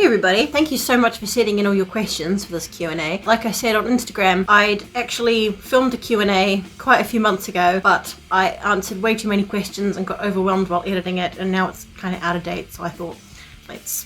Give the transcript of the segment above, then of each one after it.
everybody, thank you so much for sending in all your questions for this Q&A. Like I said on Instagram, I'd actually filmed a Q&A quite a few months ago, but I answered way too many questions and got overwhelmed while editing it, and now it's kind of out of date, so I thought, let's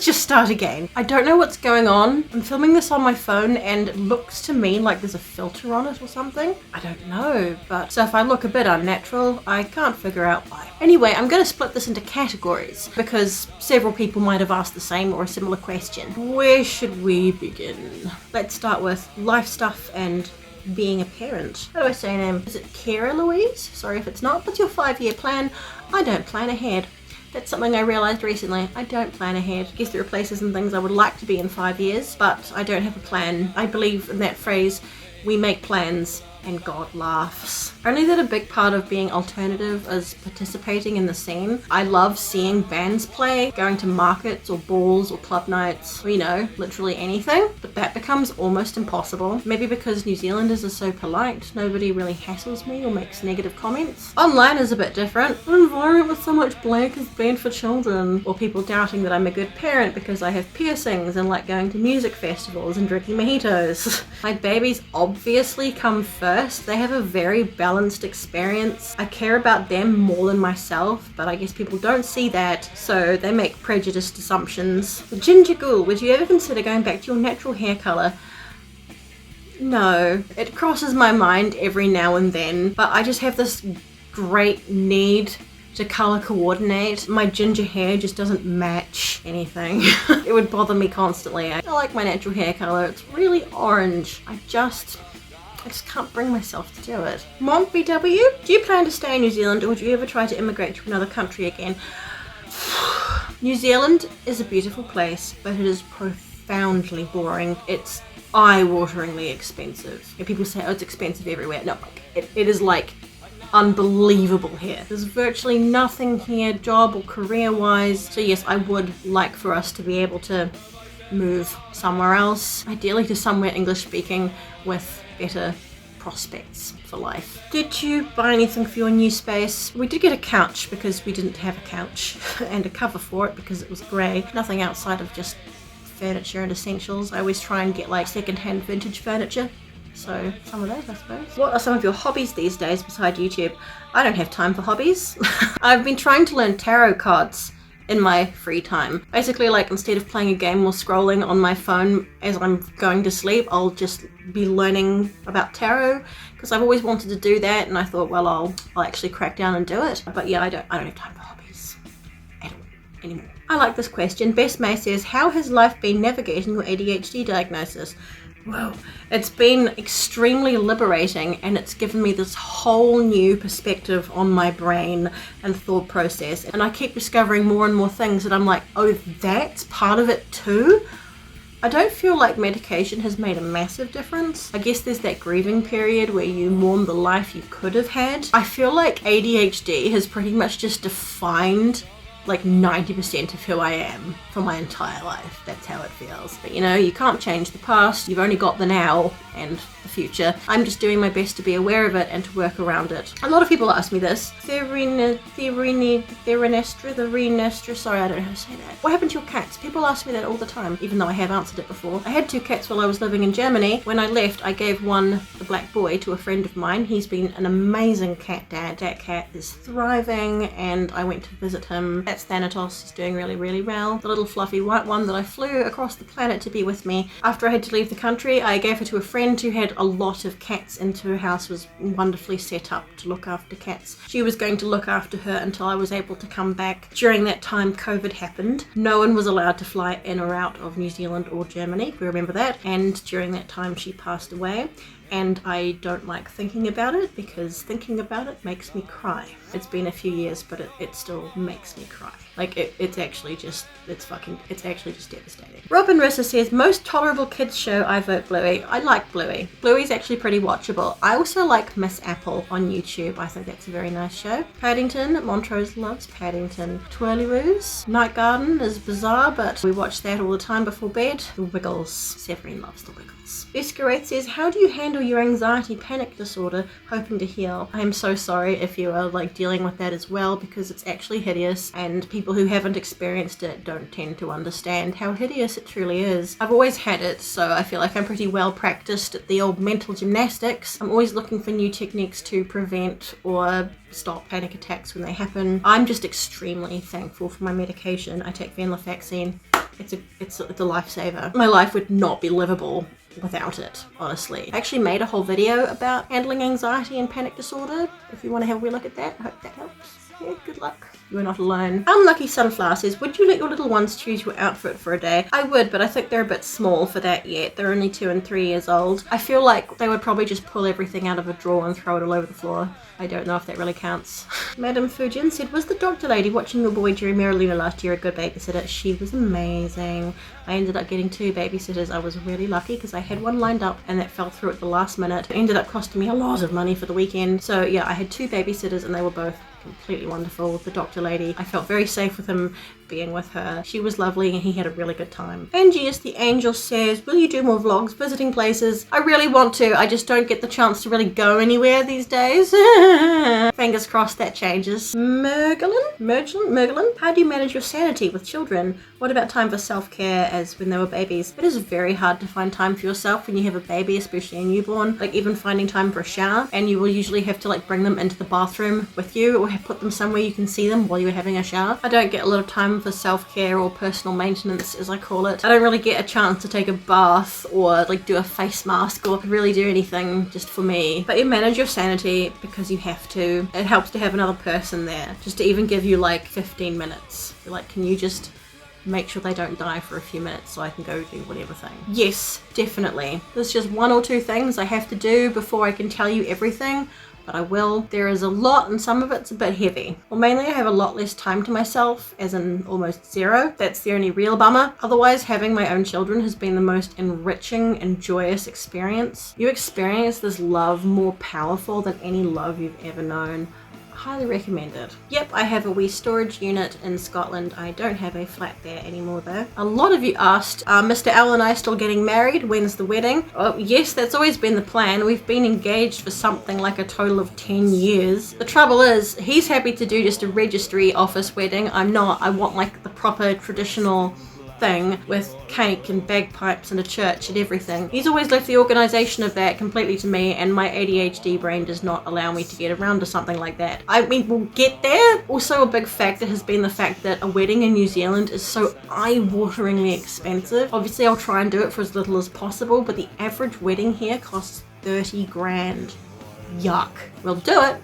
just start again. I don't know what's going on. I'm filming this on my phone and it looks to me like there's a filter on it or something. I don't know, but so if I look a bit unnatural, I can't figure out why. Anyway, I'm going to split this into categories because several people might have asked the same or a similar question. Where should we begin? Let's start with life stuff and being a parent. How do I say your name? Is it Kara Louise? Sorry if it's not. What's your 5-year plan? I don't plan ahead. That's something I realised recently. I don't plan ahead. I guess there are places and things I would like to be in 5 years, but I don't have a plan. I believe in that phrase, we make plans and God laughs. Only that a big part of being alternative is participating in the scene. I love seeing bands play, going to markets or balls or club nights, or, you know, literally anything, but that becomes almost impossible. Maybe because New Zealanders are so polite, nobody really hassles me or makes negative comments. Online is a bit different. An environment with so much black is banned for children, or people doubting that I'm a good parent because I have piercings and like going to music festivals and drinking mojitos. My babies obviously come first. They have a very balanced experience. I care about them more than myself, but I guess people don't see that, so they make prejudiced assumptions. Ginger Ghoul, would you ever consider going back to your natural hair colour? No. It crosses my mind every now and then, but I just have this great need to colour coordinate. My ginger hair just doesn't match anything. It would bother me constantly. I like my natural hair colour. It's really orange. I just can't bring myself to do it. Mont BW, do you plan to stay in New Zealand or would you ever try to immigrate to another country again? New Zealand is a beautiful place, but it is profoundly boring. It's eye-wateringly expensive. And people say, oh, it's expensive everywhere. No, it is like unbelievable here. There's virtually nothing here, job or career-wise. So yes, I would like for us to be able to move somewhere else, ideally to somewhere English-speaking with better prospects for life. Did you buy anything for your new space? We did get a couch because we didn't have a couch and a cover for it because it was grey. Nothing outside of just furniture and essentials. I always try and get like second-hand vintage furniture. So some of those, I suppose. What are some of your hobbies these days besides YouTube? I don't have time for hobbies. I've been trying to learn tarot cards in my free time. Basically, like, instead of playing a game or scrolling on my phone as I'm going to sleep, I'll just be learning about tarot because I've always wanted to do that, and I thought, well, I'll actually crack down and do it. But yeah, I don't have time for hobbies at all anymore. I like this question. Best May says, how has life been navigating your ADHD diagnosis? Whoa, it's been extremely liberating, and it's given me this whole new perspective on my brain and thought process, and I keep discovering more and more things that I'm like, oh, that's part of it too? I don't feel like medication has made a massive difference. I guess there's that grieving period where you mourn the life you could have had. I feel like ADHD has pretty much just defined like 90% of who I am for my entire life. That's how it feels. But you know, you can't change the past. You've only got the now and the future. I'm just doing my best to be aware of it and to work around it. A lot of people ask me this. Therinestra, sorry, I don't know how to say that. What happened to your cats? People ask me that all the time, even though I have answered it before. I had 2 cats while I was living in Germany. When I left, I gave one, the black boy, to a friend of mine. He's been an amazing cat dad. That cat is thriving, and I went to visit him. That's Thanatos. He's doing really, really well. The little fluffy white one that I flew across the planet to be with me. After I had to leave the country, I gave her to a friend who had a lot of cats, and her house was wonderfully set up to look after cats. She was going to look after her until I was able to come back. During that time, COVID happened. No one was allowed to fly in or out of New Zealand or Germany. We remember that. And during that time, she passed away. And I don't like thinking about it because thinking about it makes me cry. It's been a few years, but it still makes me cry. Like, it's actually just devastating. Robin Rissa says, most tolerable kids show, I vote Bluey. I like Bluey. Bluey's actually pretty watchable. I also like Miss Apple on YouTube. I think that's a very nice show. Paddington, Montrose loves Paddington. Twirlywoos, Night Garden is bizarre, but we watch that all the time before bed. The Wiggles. Severine loves the Wiggles. Escarate says, how do you handle your anxiety panic disorder, hoping to heal? I am so sorry if you are like dealing with that as well, because it's actually hideous and people people who haven't experienced it don't tend to understand how hideous it truly is. I've always had it, so I feel like I'm pretty well practiced at the old mental gymnastics. I'm always looking for new techniques to prevent or stop panic attacks when they happen. I'm just extremely thankful for my medication. I take venlafaxine. It's a lifesaver. My life would not be livable without it, honestly. I actually made a whole video about handling anxiety and panic disorder. If you want to have a wee look at that, I hope that helps. Yeah, good luck. You're not alone. Unlucky Sunflower says, would you let your little ones choose your outfit for a day? I would, but I think they're a bit small for that yet. They're only 2 and 3 years old. I feel like they would probably just pull everything out of a drawer and throw it all over the floor. I don't know if that really counts. Madam Fujin said, was the doctor lady watching your boy during Meraluna last year a good babysitter? She was amazing. I ended up getting 2 babysitters. I was really lucky because I had one lined up and that fell through at the last minute. It ended up costing me a lot of money for the weekend. So yeah, I had 2 babysitters and they were both completely wonderful. The doctor lady, I felt very safe with him being with her. She was lovely and he had a really good time. Angius the Angel says, will you do more vlogs visiting places? I really want to. I just don't get the chance to really go anywhere these days. Fingers crossed that changes. Mergelin? How do you manage your sanity with children? What about time for self-care as when they were babies? It is very hard to find time for yourself when you have a baby, especially a newborn. Like even finding time for a shower, and you will usually have to like bring them into the bathroom with you or put them somewhere you can see them while you're having a shower. I don't get a lot of time for self-care or personal maintenance, as I call it. I don't really get a chance to take a bath or like do a face mask or really do anything just for me. But you manage your sanity because you have to. It helps to have another person there, just to even give you like 15 minutes. You're like, can you just make sure they don't die for a few minutes so I can go do whatever thing? Yes, definitely. There's just 1 or 2 things I have to do before I can tell you everything. But I will. There is a lot and some of it's a bit heavy. Well, mainly I have a lot less time to myself, as in almost 0. That's the only real bummer. Otherwise, having my own children has been the most enriching and joyous experience. You experience this love more powerful than any love you've ever known. Highly recommended. Yep, I have a wee storage unit in Scotland. I don't have a flat there anymore though. A lot of you asked, are Mr. Al and I still getting married? When's the wedding? Oh yes, that's always been the plan. We've been engaged for something like a total of 10 years. The trouble is, he's happy to do just a registry office wedding. I'm not. I want like the proper traditional thing with cake and bagpipes and a church and everything. He's always left the organisation of that completely to me, and my ADHD brain does not allow me to get around to something like that. I mean, we'll get there. Also, a big factor has been the fact that a wedding in New Zealand is so eye-wateringly expensive. Obviously, I'll try and do it for as little as possible, but the average wedding here costs 30 grand. Yuck. We'll do it.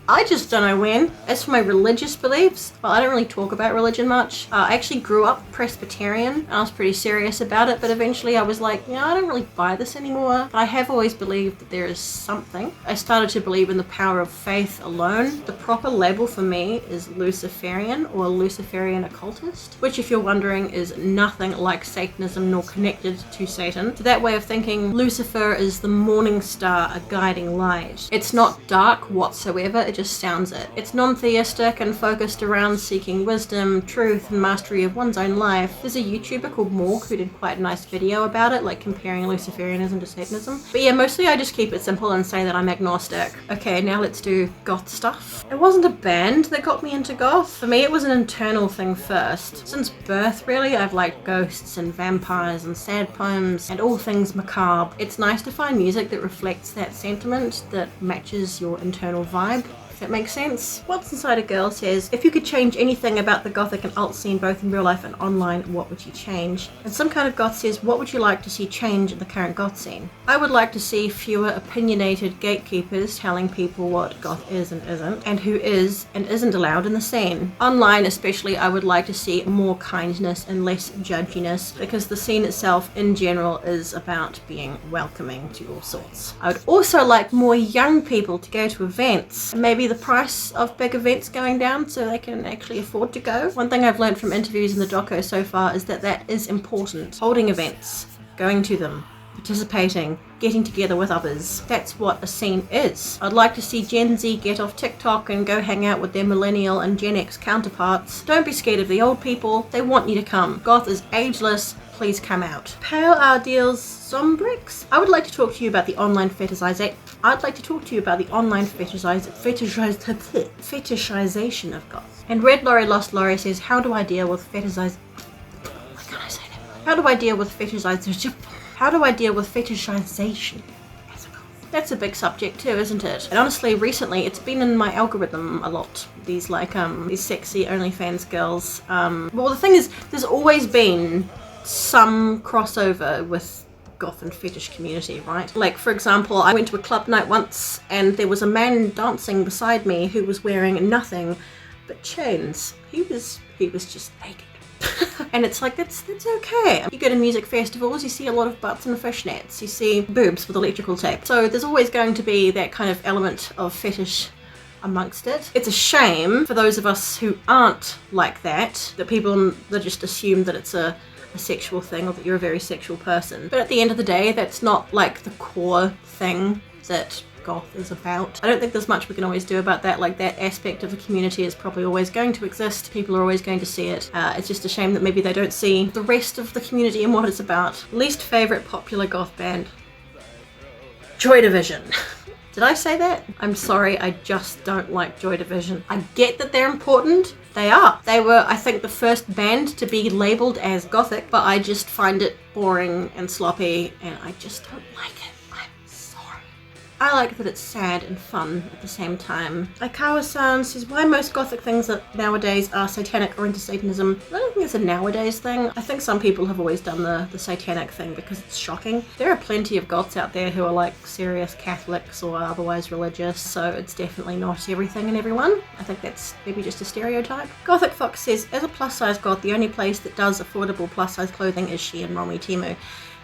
I just don't know when. As for my religious beliefs, well, I don't really talk about religion much. I actually grew up Presbyterian, and I was pretty serious about it, but eventually I was like, I don't really buy this anymore. But I have always believed that there is something. I started to believe in the power of faith alone. The proper label for me is Luciferian or Luciferian occultist, which, if you're wondering, is nothing like Satanism nor connected to Satan. To that way of thinking, Lucifer is the morning star, a guiding light. It's not dark whatsoever, it just sounds it. It's non-theistic and focused around seeking wisdom, truth, and mastery of one's own life. There's a YouTuber called Morg who did quite a nice video about it, like comparing Luciferianism to Satanism. But yeah, mostly I just keep it simple and say that I'm agnostic. Okay, now let's do goth stuff. It wasn't a band that got me into goth. For me, it was an internal thing first. Since birth, really, I've liked ghosts and vampires and sad poems and all things macabre. It's nice to find music that reflects that sentiment, that matches your internal vibe. That makes sense. What's Inside a Girl says, if you could change anything about the gothic and alt scene both in real life and online, what would you change? And Some Kind of Goth says, what would you like to see change in the current goth scene? I would like to see fewer opinionated gatekeepers telling people what goth is and isn't, and who is and isn't allowed in the scene. Online especially, I would like to see more kindness and less judginess, because the scene itself in general is about being welcoming to all sorts. I would also like more young people to go to events, and maybe the price of big events going down so they can actually afford to go. One thing I've learned from interviews in the doco so far is that that is important. Holding events, going to them, participating, getting together with others. That's what a scene is. I'd like to see Gen Z get off TikTok and go hang out with their millennial and Gen X counterparts. Don't be scared of the old people. They want you to come. Goth is ageless. Please come out. Pale Ideals Sombrix. I would like to talk to you about the online fetishization. I'd like to talk to you about the online fetishization of goth. And Red Lorry Lost Lorry says, how do I deal with fetishization? Why can't I say that? How do I deal with fetishization? How do I deal with fetishization? That's a big subject too, isn't it? And honestly, recently it's been in my algorithm a lot. These these sexy OnlyFans girls. Well, the thing is, there's always been some crossover with goth and fetish community, right? Like, for example, I went to a club night once and there was a man dancing beside me who was wearing nothing but chains. He was just naked. And it's like, that's okay. You go to music festivals, you see a lot of butts and fishnets, you see boobs with electrical tape. So there's always going to be that kind of element of fetish amongst it. It's a shame for those of us who aren't like that people that just assume that it's a sexual thing or that you're a very sexual person. But at the end of the day, that's not like the core thing that goth is about. I don't think there's much we can always do about that. Like, that aspect of the community is probably always going to exist. People are always going to see it. It's just a shame that maybe they don't see the rest of the community and what it's about. Least favorite popular goth band? Joy Division. Did I say that? I'm sorry, I just don't like Joy Division. I get that they're important. They are. They were, I think, the first band to be labelled as gothic, but I just find it boring and sloppy, and I just don't like it. I'm sorry. I like that it's sad and fun at the same time. Aikawa-san says, why most gothic things that nowadays are satanic or into Satanism? I don't think it's a nowadays thing. I think some people have always done the satanic thing because it's shocking. There are plenty of goths out there who are like serious Catholics or otherwise religious, so it's definitely not everything and everyone. I think that's maybe just a stereotype. Gothic Fox says, as a plus size goth, the only place that does affordable plus size clothing is Shein, Romy, Temu.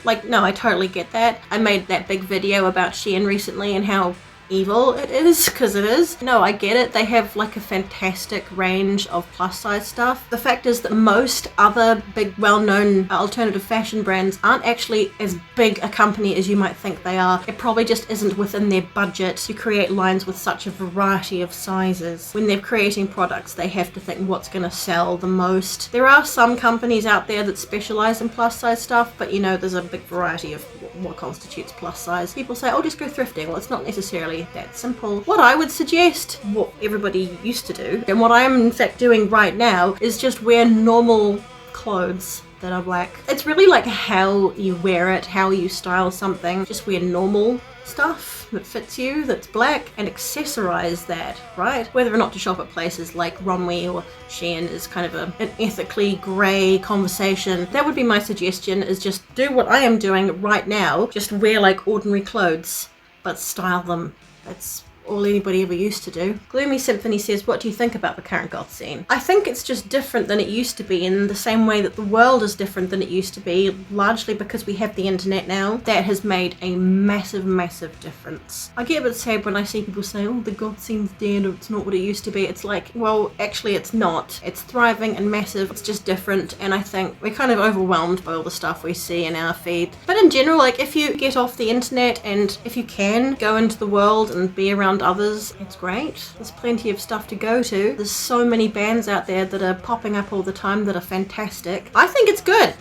Like, no, I totally get that. I made that big video about Shein recently and how evil it is, because it is. No, I get it. They have like a fantastic range of plus size stuff. The fact is that most other big well-known alternative fashion brands aren't actually as big a company as you might think they are. It probably just isn't within their budget to create lines with such a variety of sizes. When they're creating products, they have to think what's going to sell the most. There are some companies out there that specialize in plus size stuff, but you know, there's a big variety of what constitutes plus size. People say, oh, just go thrifting. Well, it's not necessarily that simple. What I would suggest, what everybody used to do, and what I'm in fact doing right now, is just wear normal clothes that are black. It's really like how you wear it, how you style something. Just wear normal stuff that fits you, that's black, and accessorize that, right? Whether or not to shop at places like Romwe or Shein is kind of an ethically grey conversation. That would be my suggestion, is just do what I am doing right now. Just wear like ordinary clothes, but style them. That's all anybody ever used to do. Gloomy Symphony says, what do you think about the current goth scene? I think it's just different than it used to be, in the same way that the world is different than it used to be, largely because we have the internet now. That has made a massive, massive difference. I get a bit sad when I see people say, oh, the goth scene's dead, or it's not what it used to be. It's like, well, actually it's not. It's thriving and massive. It's just different, and I think we're kind of overwhelmed by all the stuff we see in our feed. But in general, like, if you get off the internet and if you can go into the world and be around others, it's great. There's plenty of stuff to go to. There's so many bands out there that are popping up all the time that are fantastic. I think it's good.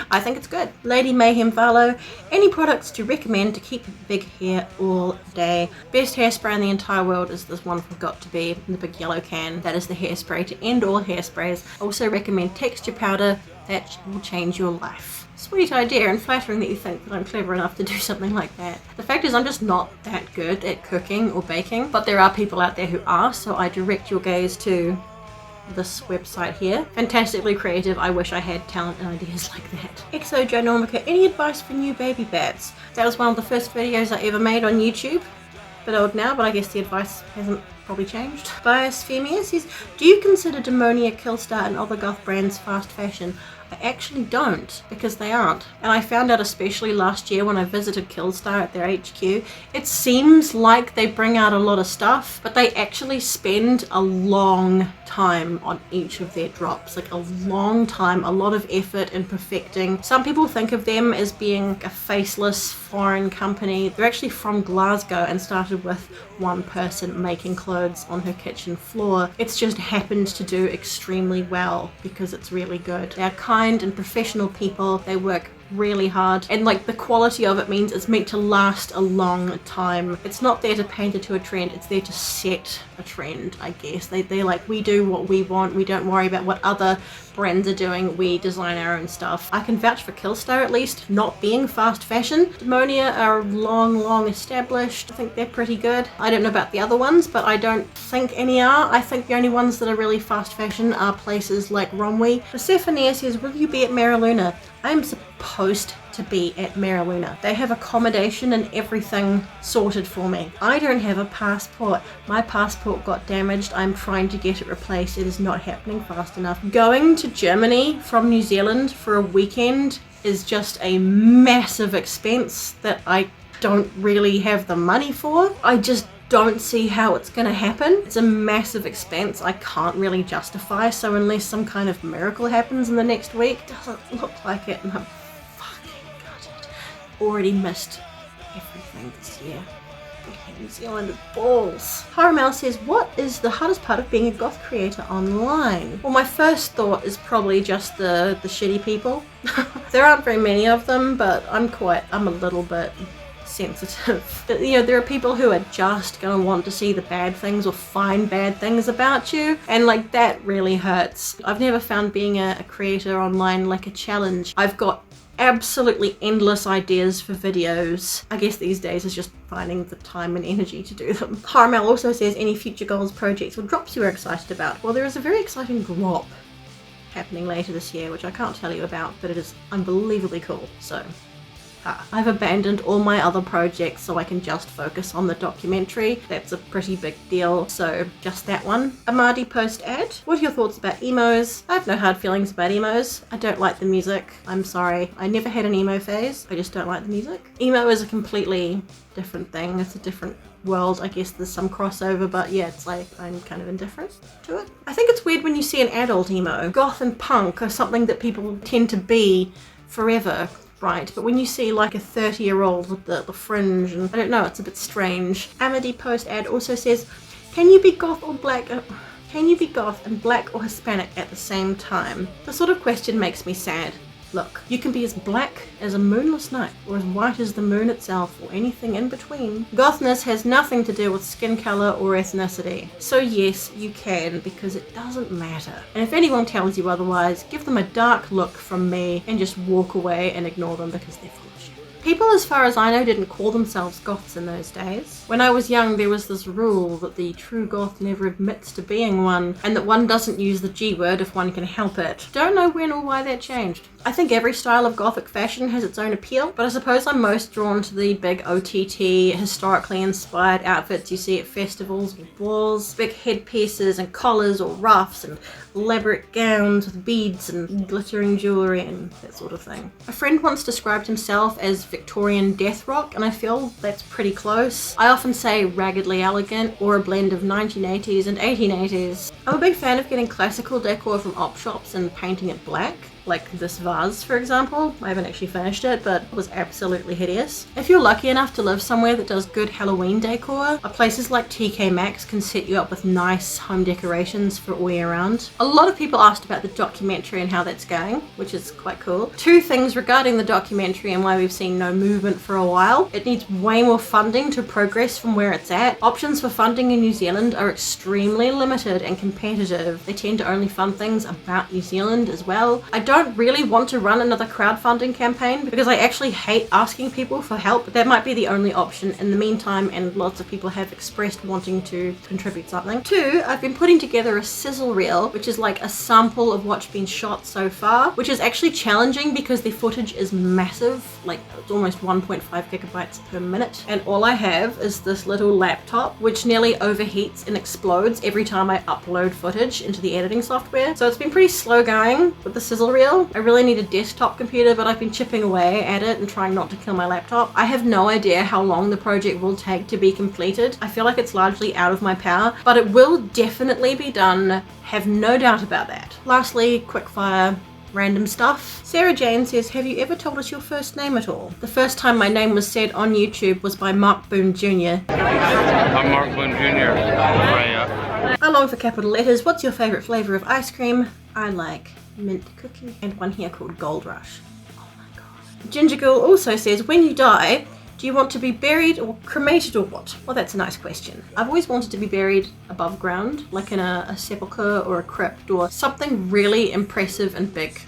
I think it's good. Lady Mayhem Valo, any products to recommend to keep big hair all day? Best hairspray in the entire world is this one from Got to Be in the big yellow can. That is the hairspray to end all hairsprays. Also recommend texture powder. That will change your life. Sweet idea, and flattering that you think that I'm clever enough to do something like that. The fact is, I'm just not that good at cooking or baking, but there are people out there who are, so I direct your gaze to this website here. Fantastically creative. I wish I had talent and ideas like that. Exo Ginormica, any advice for new baby bats? That was one of the first videos I ever made on YouTube. Bit old now, but I guess the advice hasn't probably changed. Bias Femia says, do you consider Demonia, Killstar and other goth brands fast fashion? I actually don't, because they aren't. And I found out especially last year when I visited Killstar at their HQ, it seems like they bring out a lot of stuff, but they actually spend a long time on each of their drops, like a long time, a lot of effort in perfecting. Some people think of them as being a faceless foreign company. They're actually from Glasgow and started with one person making clothes on her kitchen floor. It's just happened to do extremely well because it's really good. They're kind and professional people. They work really hard, and like the quality of it means it's meant to last a long time. It's not there to pander to a trend, it's there to set a trend, I guess. They're like, we do what we want, we don't worry about what other brands are doing, we design our own stuff. I can vouch for Killstar at least not being fast fashion. Demonia are long established. I think they're pretty good. I don't know about the other ones, but I don't think any are. I think the only ones that are really fast fashion are places like Romwe. Persephone says, will you be at Mariluna? I'm supposed to be at Mariluna. They have accommodation and everything sorted for me. I don't have a passport. My passport got damaged. I'm trying to get it replaced. It is not happening fast enough. Going to Germany from New Zealand for a weekend is just a massive expense that I don't really have the money for. I just don't see how it's going to happen. It's a massive expense I can't really justify, so unless some kind of miracle happens in the next week, it doesn't look like it, and I'm fucking gutted. Already missed everything this year. New Zealand balls. Haramel says, what is the hardest part of being a goth creator online? Well, my first thought is probably just the shitty people. There aren't very many of them, but I'm a little bit sensitive. You know, there are people who are just gonna want to see the bad things or find bad things about you, and like that really hurts. I've never found being a creator online like a challenge. I've got absolutely endless ideas for videos. I guess these days is just finding the time and energy to do them. Haramel also says, any future goals, projects or drops you are excited about? Well, there is a very exciting drop happening later this year, which I can't tell you about, but it is unbelievably cool. So I've abandoned all my other projects so I can just focus on the documentary. That's a pretty big deal, so just that one. Amadi post ad. What are your thoughts about emos? I have no hard feelings about emos. I don't like the music. I'm sorry. I never had an emo phase. I just don't like the music. Emo is a completely different thing. It's a different world. I guess there's some crossover, but yeah, it's like I'm kind of indifferent to it. I think it's weird when you see an adult emo. Goth and punk are something that people tend to be forever. Right, but when you see like a 30-year-old with the fringe, and I don't know, it's a bit strange. Amity post ad also says, can you be goth or black? Can you be goth and black or Hispanic at the same time? The sort of question makes me sad. Look, you can be as black as a moonless night, or as white as the moon itself, or anything in between. Gothness has nothing to do with skin color or ethnicity. So yes, you can, because it doesn't matter. And if anyone tells you otherwise, give them a dark look from me and just walk away and ignore them because they're full of shit. People, as far as I know, didn't call themselves goths in those days. When I was young, there was this rule that the true goth never admits to being one, and that one doesn't use the G word if one can help it. Don't know when or why that changed. I think every style of gothic fashion has its own appeal, but I suppose I'm most drawn to the big OTT, historically inspired outfits you see at festivals or balls, big headpieces and collars or ruffs and elaborate gowns with beads and glittering jewellery and that sort of thing. A friend once described himself as Victorian death rock, and I feel that's pretty close. I often say raggedly elegant, or a blend of 1980s and 1880s. I'm a big fan of getting classical decor from op shops and painting it black. Like this vase, for example. I haven't actually finished it, but it was absolutely hideous. If you're lucky enough to live somewhere that does good Halloween decor, places like TK Maxx can set you up with nice home decorations for all year round. A lot of people asked about the documentary and how that's going, which is quite cool. Two things regarding the documentary and why we've seen no movement for a while. It needs way more funding to progress from where it's at. Options for funding in New Zealand are extremely limited and competitive. They tend to only fund things about New Zealand as well. I don't really want to run another crowdfunding campaign because I actually hate asking people for help, but that might be the only option in the meantime, and lots of people have expressed wanting to contribute something. Two, I've been putting together a sizzle reel, which is like a sample of what's been shot so far, which is actually challenging because the footage is massive, like it's almost 1.5 gigabytes per minute, and all I have is this little laptop which nearly overheats and explodes every time I upload footage into the editing software. So it's been pretty slow going with the sizzle reel. feel. I really need a desktop computer, but I've been chipping away at it and trying not to kill my laptop. I have no idea how long the project will take to be completed. I feel like it's largely out of my power, but it will definitely be done. Have no doubt about that. Lastly, quickfire random stuff. Sarah Jane says, have you ever told us your first name at all? The first time my name was said on YouTube was by Mark Boone Jr. I'm Mark Boone Jr. Freya. I long for capital letters. What's your favorite flavor of ice cream? I like mint cookie and one here called Gold Rush. Oh my god. Ginger Girl also says, when you die, do you want to be buried or cremated or what? Well, that's a nice question. I've always wanted to be buried above ground, like in a sepulchre or a crypt or something really impressive and big.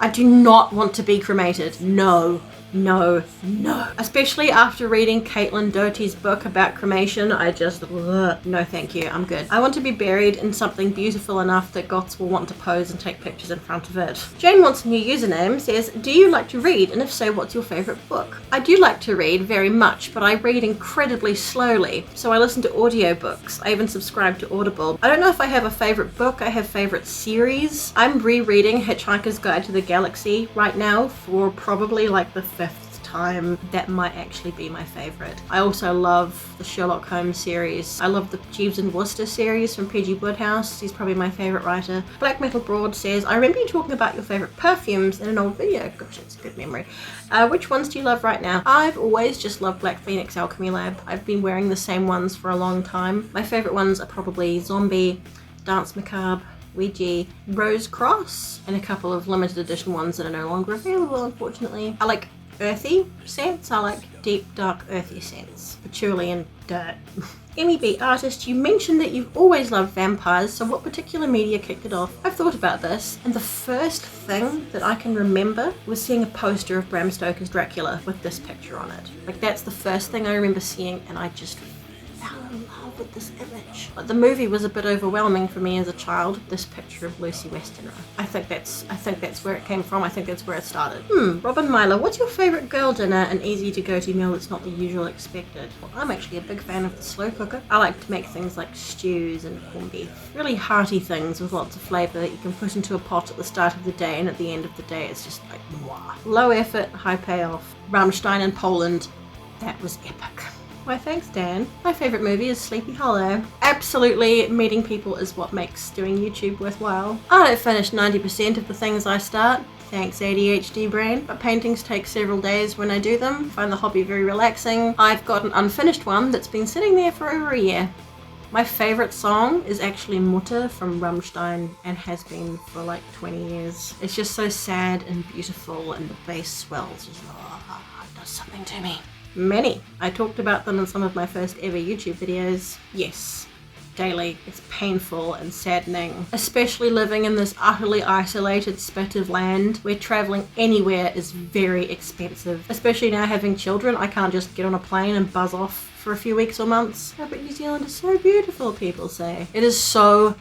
I do not want to be cremated. No. No, no. Especially after reading Caitlin Doty's book about cremation, I just, no thank you, I'm good. I want to be buried in something beautiful enough that Goths will want to pose and take pictures in front of it. Jane Wants a New Username says, do you like to read? And if so, what's your favourite book? I do like to read very much, but I read incredibly slowly. So I listen to audiobooks. I even subscribe to Audible. I don't know if I have a favourite book, I have favourite series. I'm rereading Hitchhiker's Guide to the Galaxy right now for probably like the fifth time. That might actually be my favourite. I also love the Sherlock Holmes series. I love the Jeeves and Wooster series from P.G. Wodehouse. He's probably my favourite writer. Black Metal Broad says, I remember you talking about your favourite perfumes in an old video. Gosh, it's a good memory. Which ones do you love right now? I've always just loved Black Phoenix Alchemy Lab. I've been wearing the same ones for a long time. My favourite ones are probably Zombie, Dance Macabre, Ouija, Rose Cross, and a couple of limited edition ones that are no longer available, unfortunately. I like earthy scents. I like deep, dark, earthy scents. Patchouli and dirt. Emmy B. Artist, you mentioned that you've always loved vampires, so what particular media kicked it off? I've thought about this, and the first thing that I can remember was seeing a poster of Bram Stoker's Dracula with this picture on it. Like, that's the first thing I remember seeing, and I just fell in love with this image. But the movie was a bit overwhelming for me as a child. This picture of Lucy Westenra. I think that's where it came from. I think that's where it started. Robin Myler, what's your favourite girl dinner? An easy to go to meal that's not the usual expected. Well, I'm actually a big fan of the slow cooker. I like to make things like stews and corned beef. Really hearty things with lots of flavour that you can put into a pot at the start of the day, and at the end of the day it's just like mwah. Low effort, high payoff. Rammstein in Poland. That was epic. Why thanks, Dan. My favourite movie is Sleepy Hollow. Absolutely, meeting people is what makes doing YouTube worthwhile. I don't finish 90% of the things I start. Thanks ADHD brain. But paintings take several days when I do them. I find the hobby very relaxing. I've got an unfinished one that's been sitting there for over a year. My favourite song is actually Mutter from Rammstein and has been for like 20 years. It's just so sad and beautiful and the bass swells. Just, it does something to me. Many. I talked about them in some of my first ever YouTube videos. Yes, daily. It's painful and saddening, especially living in this utterly isolated spit of land where travelling anywhere is very expensive. Especially now having children, I can't just get on a plane and buzz off for a few weeks or months. Oh, but New Zealand is so beautiful, people say. It is so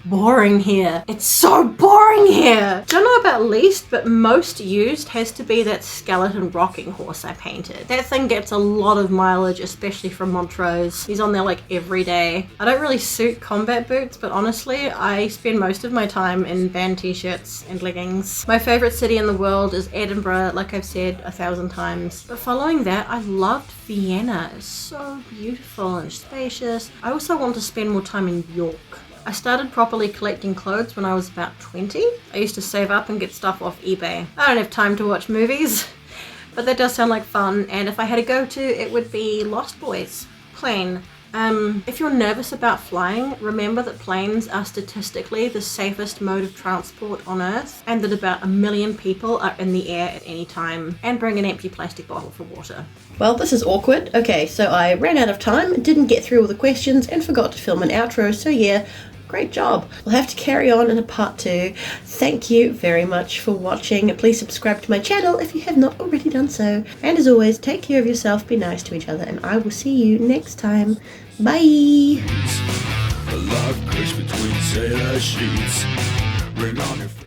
boring here. It's so boring here. Don't know about least, but most used has to be that skeleton rocking horse I painted. That thing gets a lot of mileage, especially from Montrose. He's on there like every day. I don't really suit combat boots, but honestly, I spend most of my time in band t-shirts and leggings. My favourite city in the world is Edinburgh, like I've said 1,000 times. But following that, I loved Vienna. It's so beautiful and spacious. I also want to spend more time in York. I started properly collecting clothes when I was about 20. I used to save up and get stuff off eBay. I don't have time to watch movies, but that does sound like fun, and if I had to go to, it would be Lost Boys. Plain. If you're nervous about flying, remember that planes are statistically the safest mode of transport on Earth, and that about 1 million people are in the air at any time. And bring an empty plastic bottle for water. Well, this is awkward. Okay, so I ran out of time, didn't get through all the questions, and forgot to film an outro, so yeah, great job. We'll have to carry on in a part 2. Thank you very much for watching. Please subscribe to my channel if you have not already done so. And as always, take care of yourself, be nice to each other, and I will see you next time. Bye! A love between sailor sheets. Ring on your